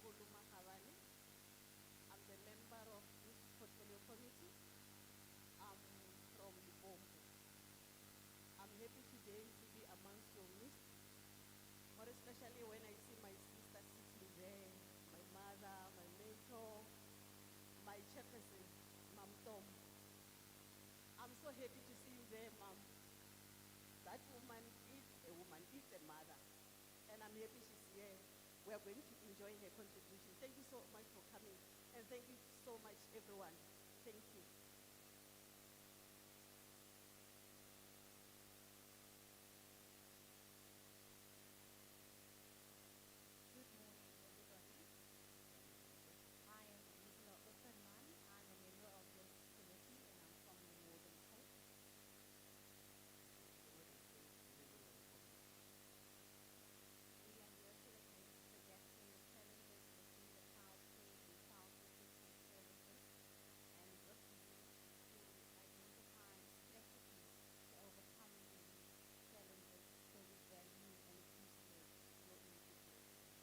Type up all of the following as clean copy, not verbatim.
I'm the member of this portfolio committee. I'm from Limpopo. I'm happy today to be amongst your midst, more especially when I see my sister sitting there, my mother, my mentor, my chairperson, Mam Tom. I'm so happy to see you there, Mom. That woman is a woman, is a mother. And I'm happy she's here. We are going to enjoy her contribution. Thank you so much for coming. And thank you so much, everyone. Thank you. Good morning, everybody. I am Gisela Opperman. I'm a member of this committee and I'm from the Northern Cape. We are here to address the gaps and the challenges within the child care and child protective services and with you to identify strategies to overcome these challenges, so we value and appreciate your input here today.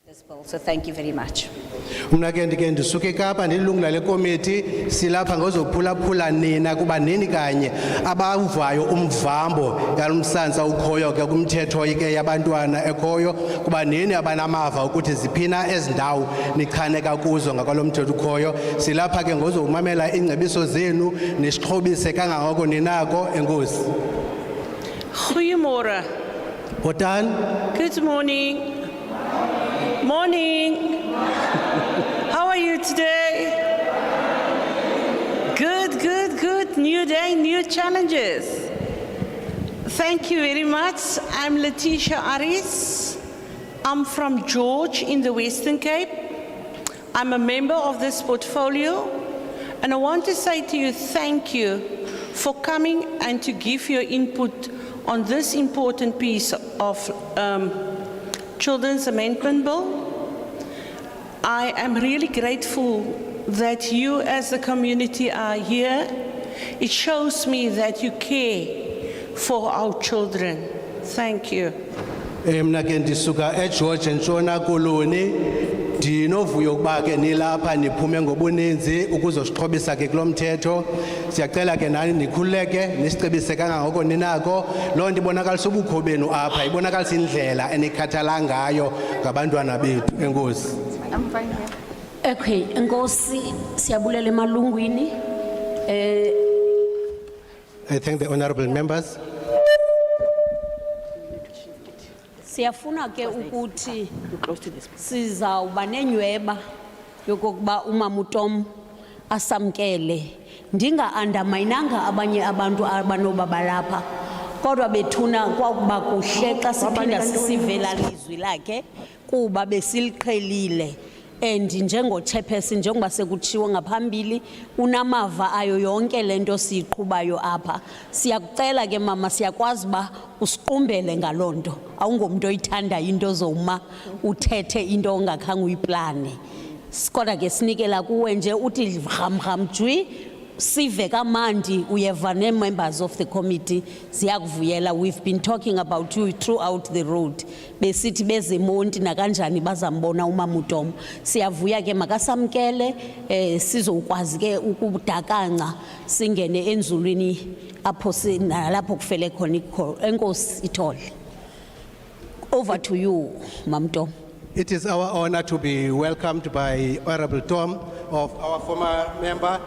This bill, so thank you very much. Mna ke ndike ndisuke eKapa ndililungu le committee silapha ngozophulaphula nina kuba nini kanye abawuvayo umvambo yalomsantsa ukhoyo ke kumthetho ke yabantwana ekhoyo kuba nini abanamava ukuthi ziphina ezindawo nichaneka kuzo ngakwalomthetho ukhoyo silapha ke ngozomamela ingcebiso zenu nisixhobise kangangoko ninako enkosi. Goeiemôre. Botani. Good morning. Morning. How are you today? Good, good, good. New day, new challenges. Thank you very much. I'm Letitia Aris. I'm from George in the Western Cape. I'm a member of this portfolio. And I want to say to you, thank you for coming and to give your input on this important piece of Children's Amendment Bill. I am really grateful that you as a community are here. It shows me that you care for our children. Thank you. Mna ke ndisuka eGeorge eNtshona Koloni Ndinovuyo ukuba ke nilapha niphume ngobuninzi ukuzosixhobisa ke kulo mthetho. Siyacela ke nani nikhululeke nisicebise kangangoko ninako. Loo nto ibonakalisa ubukho benu apha, ibonakalisa indlela enikhathala ngayo ngabantwana bethu. Enkosi. Okay, enkosi siyabulela emalungwini. I thank the honorable members. Siyafuna ke ukuthi sizawuba nenyweba yokokuba umama uTom asamkele. Ndinga-underminanga abanye abantu abanoba balapha. Kodwa bethuna kwakuba kuhle xa siphinda sisivela lizwi lakhe kuba besiliqhelile. And njengo-chairperson njengoba sekutshiwo ngaphambili unamava ayo yonke lento siyiqhubayo apha. Siyakucela ke mama, siyakwazi uba usiqumbele ngaloo nto. Awungomntu oyithanda into zoma uthethe into ongakhange uyiplane. Kodwa ke sinikela kuwe nje uthi rham jwi sive kamandi uyeva ne-members of the committee ziyakuvuyela. We've been talking about you throughout the road. Besithi bezemonti nakanjani bazambona umama uTom. Siyavuya ke makasamkele sizokwazi ke ukudakanca singene enzulwini apho nalapho kufele khona ikho. Enkosi ithole. Over to you, Mam Tom. It is our honor to be welcomed by Honorable Tom, of our former member.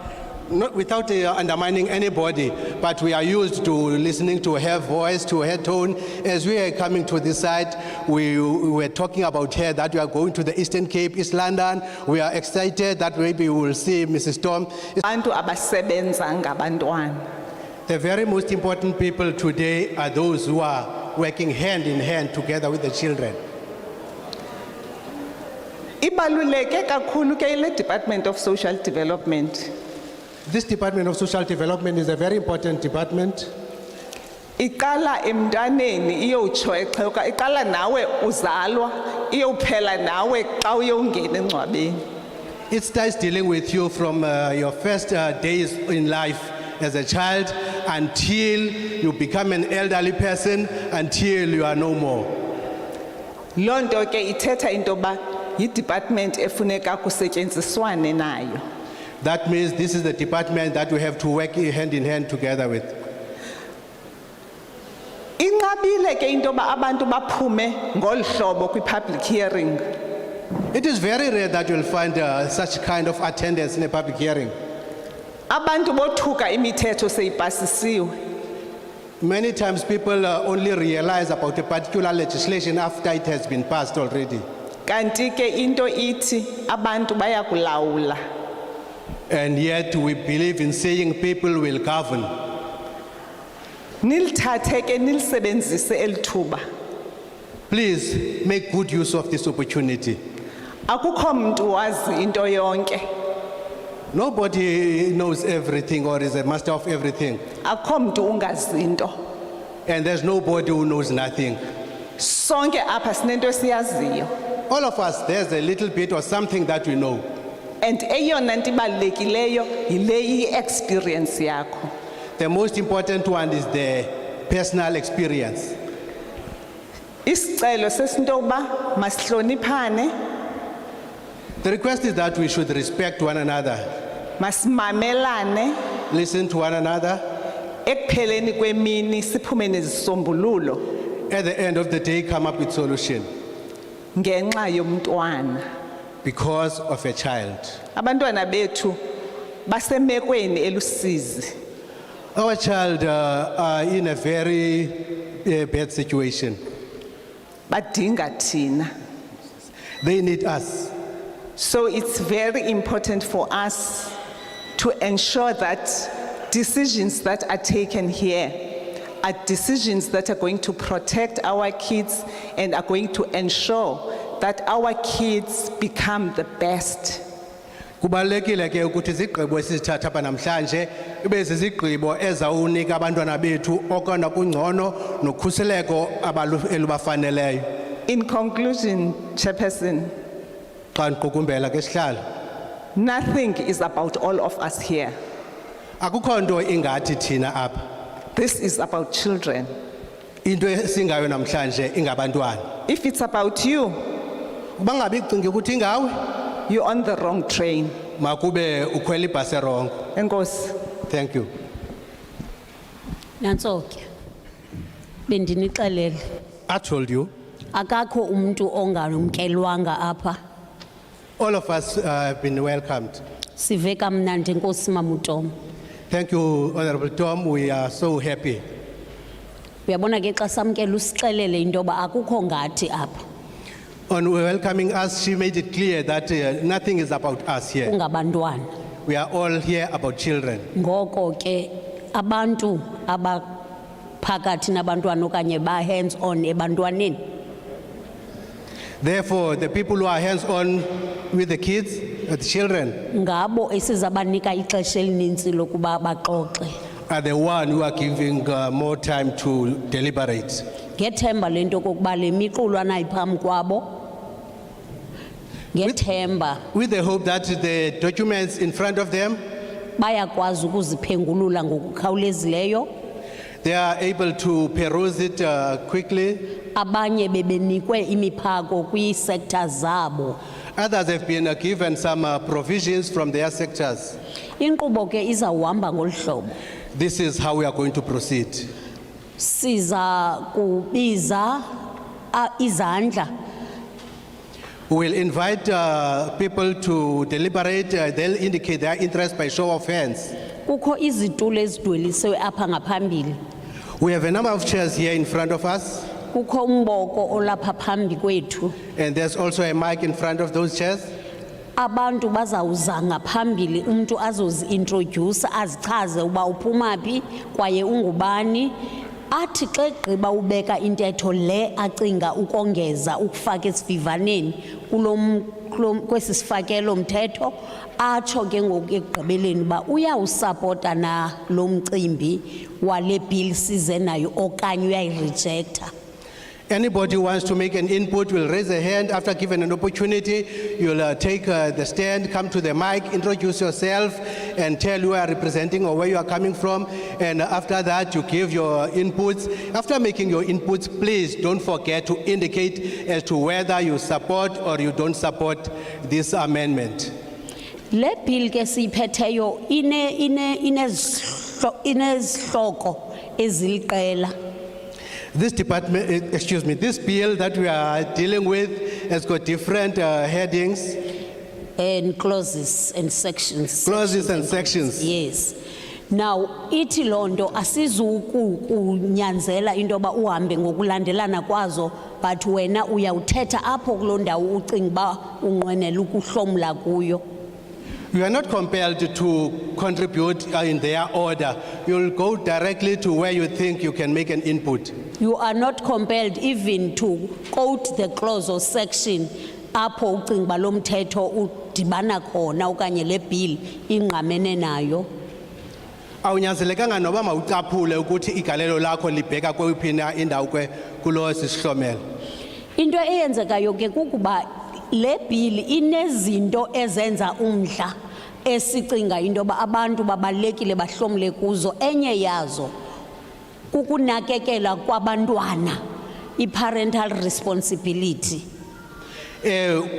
Not without undermining anybody, but we are used to listening to her voice, to her tone. As we are coming to this side, we were talking about her, that we are going to the Eastern Cape, East London. We are excited that maybe we will see Mrs. Tom. Bantu abasebenza ngabantwana. The very most important people today are those who are working hand in hand together with the children. Ibaluleke kakhulu ke ile Department of Social Development. This Department of Social Development is a very important department. Iqala emntwaneni iyotsho exhoka, iqala nawe uzalwa iyophela nawe xa uyongena engcwabeni. It starts dealing with you from your first days in life as a child until you become an elderly person, until you are no more. Loo nto ke ithetha into ba yi-department efuneka kusetyenziswane nayo. That means this is the department that we have to work hand in hand together with. Inqabile ke into ba abantu baphume ngolu hlobo kwi-public hearing. It is very rare that you'll find such kind of attendance in a public hearing. Abantu bothuka imithetho seyipasisiwe. Many times people only realize about a particular legislation after it has been passed already. Kanti ke into ithi abantu bayakulawula. And yet we believe in saying people will govern. Nilithathe ke nilisebenzise elithuba. Please make good use of this opportunity. Akukho mntu wazi into yonke. Nobody knows everything or is a master of everything. Akukho mntu ungazi into. And there's nobody who knows nothing. Sonke apha sinento siyaziyo. All of us, there's a little bit or something that we know. And eyona nto ibalulekileyo yile i-experience yakho. The most important one is the personal experience. Isicelo sesinto ukuba masihloniphane, The request is that we should respect one another, masimamelane, listen to one another. ekupheleni kwemini siphume nezisombululo At the end of the day, come up with solution ngenxa yomntwana. because of a child. Abantwana bethu basemekweni elusizi. Our child are in a very bad situation. Badinga thina. They need us. So it's very important for us to ensure that decisions that are taken here are decisions that are going to protect our kids and are going to ensure that our kids become the best. Kubalulekile ke ukuthi izigqibo esizithatha apha namhlanje ibe zizigqibo ezawunika abantwana bethu okona kungcono nokhuseleko elubafaneleyo. In conclusion, Chairperson, Xa ndiqukumbela ke sihlalo, nothing is about all of us here. akukho nto ingathi thina apha. This is about children. Into esingayo namhlanje ingabantwana. If it's about you, bangabi cinga ukuthi ngawe You're on the wrong train. makube ukhwela ibhasi wrong. Enkosi. Thank you. Nantso ke. Bendinixelele I told you, akakho umuntu ongamkelwanga apha. all of us have been welcomed. Sive kamnandi Nkosi Mamutom. Thank you, Honorable Tom. We are so happy. Uyabona ke xa samkela usixelele into yoba akukho ngathi apha On welcoming us, she made it clear that nothing is about us here. ungabantwana. We are all here about children. Ngoko ke abantu abaphakathi nabantwana okanye ba hands on ebantwaneni Therefore, the people who are hands-on with the kids, with the children, ngabo esizabanika ixesha elinintsi lokuba baxoxe. are the one who are giving more time to deliberate. Ngethemba lento kokuba le miqulwana iphambi kwabo ngethemba With the hope that the documents in front of them, bayakwazi ukuziphengulula ngokukhawulezileyo. they are able to peruse it quickly. Abanye bebenikwe imiphako kwi-sectors zabo. Others have been given some provisions from their sectors. Inkqubo ke izawuhamba ngolu hlobo. This is how we are going to proceed. Siza kubiza izandla We will invite people to deliberate. They'll indicate their interest by show of hands. kukho izitulo ezidwelisiwe apha ngaphambili. We have a number of chairs here in front of us, Kukho umboko olapha phambi kwethu. and there's also a mic in front of those chairs. Abantu bazawuza ngaphambili umuntu azozi-introduce azichaze uba uphuma phi kwaye ungubani. Athi xa egqiba ubeka intetho le acinga ukongeza ukufaka esivivaneni kwesi sifakelo mthetho atsho ke ngoku ekugqibeleni uba uyawusapota na lo mcimbi wale bill size nayo okanye uyayirejecta. Anybody who wants to make an input will raise a hand. After given an opportunity, you'll take the stand, come to the mic, introduce yourself, and tell who you are representing or where you are coming from. And after that, you give your inputs. After making your inputs, please don't forget to indicate as to whether you support or you don't support this amendment. Le bill ke siyiphetheyo inezihloko eziliqela. This this bill that we are dealing with has got different headings, And clauses and sections. clauses and sections. Yes. Now, iti londo asizukunyanzela into yoba uhambe ngokulandelana kwazo, but wena uyawuthetha apho kuloo ndawo ucinga uba unqwenela ukuhlomla kuyo. You are not compelled to contribute in their order. You'll go directly to where you think you can make an input. You are not compelled even to quote the clause or section apho ucinga uba lo mthetho udibana khona okanye le bill ingqamene nayo. Awunyanzelekanga noba mawucaphule ukuthi igalelo lakho libheka kweyiphi na indawo kulo sisihlomelo. Into eyenzekayo ke kukuba le bill inezinto ezenza umdla esicinga into yoba abantu babalekile bahlomle kuzo. Enye yazo kukunakekela kwabantwana, i-parental responsibility.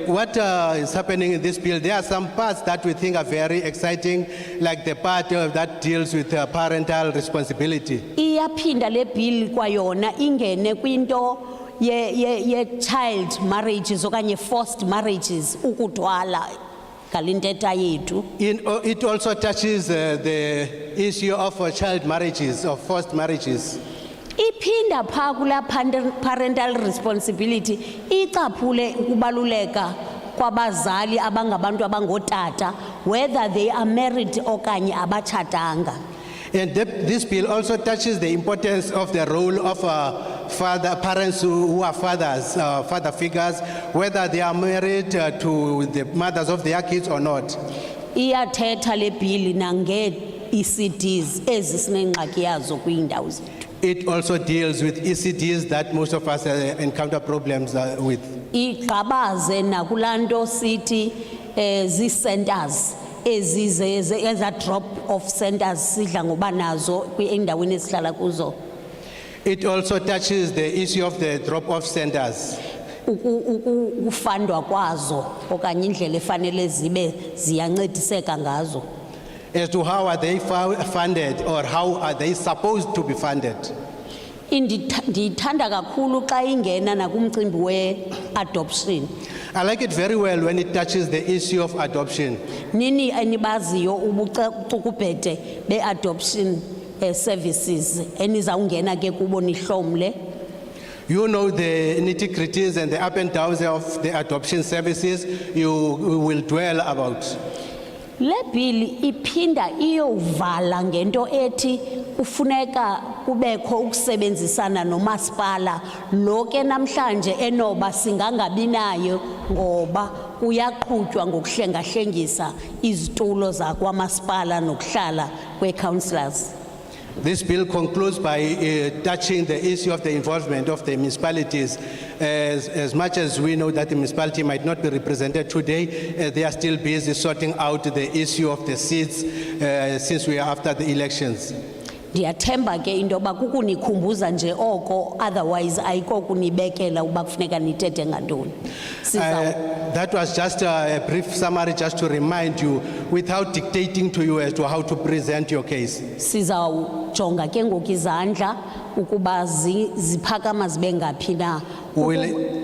What is happening in this bill, there are some parts that we think are very exciting, like the part that deals with parental responsibility. Iyaphinda le bill kwayona ingene kwinto ye-child marriages okanye forced marriages, ukudwala ngalinteta yethu. It also touches the issue of child marriages, of forced marriages. Iphinda phaa kula parental responsibility icaphule ukubaluleka kwabazali abangabantu abangootata, whether they are married okanye abatshatanga. And this bill also touches the importance of the role of parents who are fathers, father figures, whether they are married to the mothers of their kids or not. Iyathetha le bill nange-ECDs ezisinengxaki yazo kwiindawo zethu. It also deals with ECDs that most of us encounter problems with. Igqabaze nakulaa nto sithi zii-centers eza drop off centers sidla ngoba nazo endaweni esihlala kuzo. It also touches the issue of the drop-off centers. ukufandwa kwazo okanye indlela efanele zibe ziyancediseka ngazo. as to how are they funded or how are they supposed to be funded. Ndithanda kakhulu xa ingena nakumcimbi we-adoption. I like it very well when it touches the issue of adoption. Nini enibaziyo ubucukubhede be-adoption services enizawungena ke kubo nihlomle. You know the nitty-gritties and the up and downs of the adoption services you will dwell about. Le bill iphinda iyovala ngento ethi kufuneka kubekho ukusebenzisana nomasipala lo ke namhlanje enoba singangabinayo ngoba kuyaqhutywa ngokuhlengahlengisa izitulo zakwamasipala nokuhlala kwe-councillors. This bill concludes by touching the issue of the involvement of the municipalities. As much as we know that the municipality might not be represented today, they are still busy sorting out the issue of the seats since we are after the elections. Ndiyathemba ke into yoba kukunikhumbuza nje oko, otherwise ayiko kunibekela uba kufuneka nithethe ngantoni. That was just a brief summary just to remind you without dictating to you as to how to present your case. Sizawujonga ke ngoku izandla ukuba ziphakama zibe ngaphi na.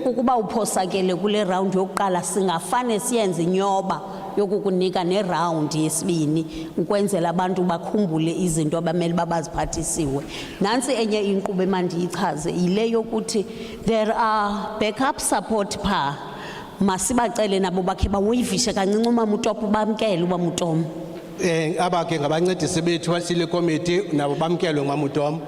Ukuba uphosakele kule round yokuqala singafane siyenze inyoba yokukunika ne round yesibini ukwenzela abantu bakhumbule izinto abameli babaziphathisiwe. Nansi enye inkqubo emandiyichaze ile yokuthi there are backup support pa masibacele nabo bakhe bawivishe kancinci umamutopo bamkele umamutomo. Aba ke ngabancedisi bethu sile committee nabo bamkelwe ngumamutomo.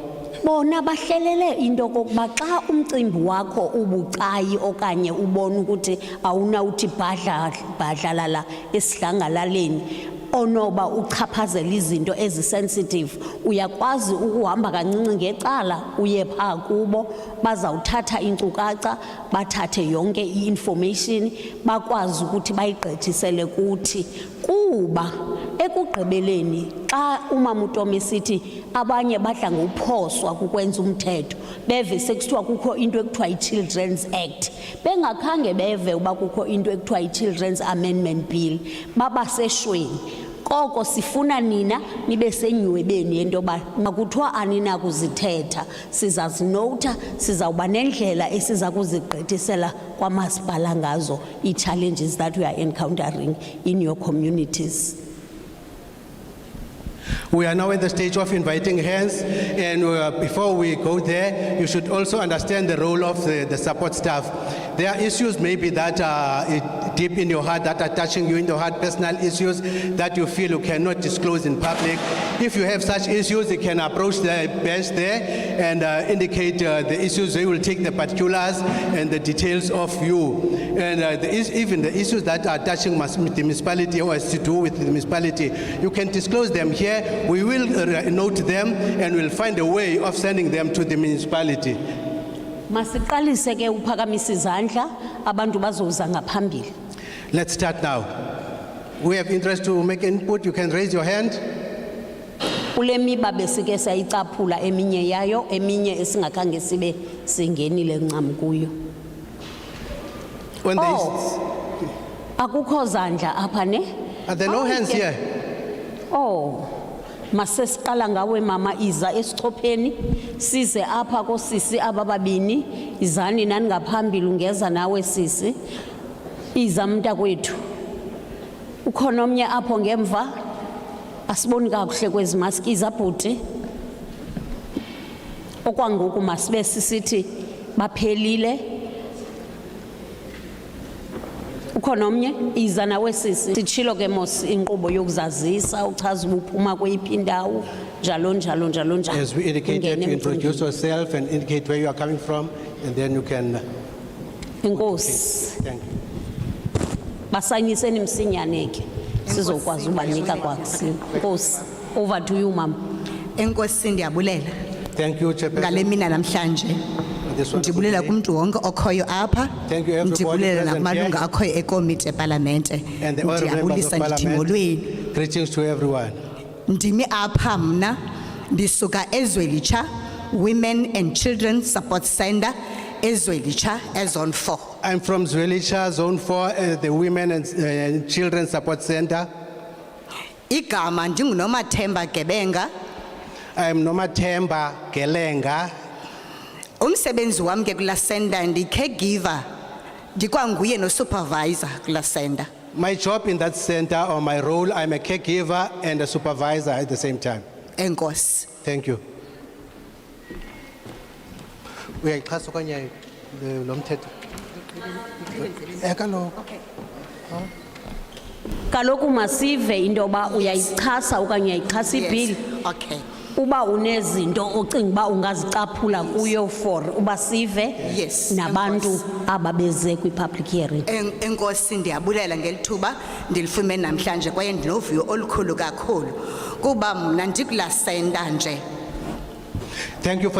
Bona bahlelele into kokuba xa umcimbi wakho ubucayi okanye ubona ukuthi awunawuthi bhadlalala esidlangalaleni onoba uchaphazela izinto ezisensitive uyakwazi ukuhamba kancinci ngecala uye phaa kubo bazawuthatha inkcukacha bathathe yonke i-information bakwazi ukuthi bayigqithisele kuthi kuba ekugqibeleni xa umamutomo esithi abanye badla ngokuphoswa kukwenza umthetho beve sekuthiwa kukho into ekuthiwa i-Children's Act bengakhange beve uba kukho into ekuthiwa i-Children's Amendment Bill babaseshweni. Koko sifuna nina nibe senywebeni yento yoba makuthiwa aninakuzithetha sizazinota sizawuba nendlela esiza kuzigqithisela kwamasipala ngazo i-challenges that we are encountering in your communities. We are now at the stage of inviting hands, and before we go there, you should also understand the role of the support staff. There are issues maybe that are deep in your heart, that are touching you in your heart, personal issues that you feel you cannot disclose in public. If you have such issues, you can approach the bench there and indicate the issues. They will take the particulars and the details of you. And even the issues that are touching the municipality or has to do with the municipality, you can disclose them here. We will note them and we'll find a way of sending them to the municipality. Masiqalise ke uphakamisa izandla abantu bazoza ngaphambili. Let's start now. We have interest to make input. You can raise your hand. Kule miba besike sayicaphula eminye yayo eminye esingakhange sibe singenile ncam kuyo. When akukho zandla apha ne? Are there no hands here? Masesiqala ngawe mama iza esichopheni size apha kosisi abababini izani nani ngaphambili ungeza nawe sisi iza mntakwethu ukhona omnye apho ngemva asiboni kakuhle kwezi maski izabhuti okwangoku masibe sisithi baphelile ukhona omnye iza nawe sisi sitshilo ke mos inkqubo yokuzazisa uchaza uphuma kweyiphi indawo njalo njalo njalo njalo. As we indicated, you introduce yourself and indicate where you are coming from, and then you can. Enkosi. Thank you. Basanyiseni msinyane ke sizokwazi ubanika kwakusini. Enkosi, over to you mama. Enkosi ndiyabulela. Thank you, Chairperson. Ngale mina namhlanje ndibulela kumuntu wonke okhoyo apha. Thank you, everybody Ndibulela present namalungu here. akhoyo ekomiti eParliamente. And the honorable members of Ndiyabulisa ndithi Parliament. molweni. Greetings to everyone. Ndimi apha mna ndisuka eZwelitsha Women and Children Support Center eZwelitsha ezone 4. I'm from Zwelitsha, Zone 4, the Women and Children Support Center. Igama ndinguNomathemba Gebenga. I'm Nomathemba Gelenga. Umsebenzi wami ke kula center ndi-caregiver. Ndikwanguye no-supervisor kula center. My job in that center, or my role, I'm a caregiver and a supervisor at the same time. Enkosi. Thank you. Uyayixhasa okanye lo mthetho? Kaloku. Kaloku masive into yoba uyayichasa okanye uyayichasa ibhili. Okay. Uba unezinto ocinga uba ungazicaphula kuyo for uba sive Yes, nabantu ababeze kwi-public hearing. Enkosi ndiyabulela ngelithuba ndilifumene namhlanje kwaye ndinovuyo olukhulu kakhulu kuba mna ndikula center nje. Thank you for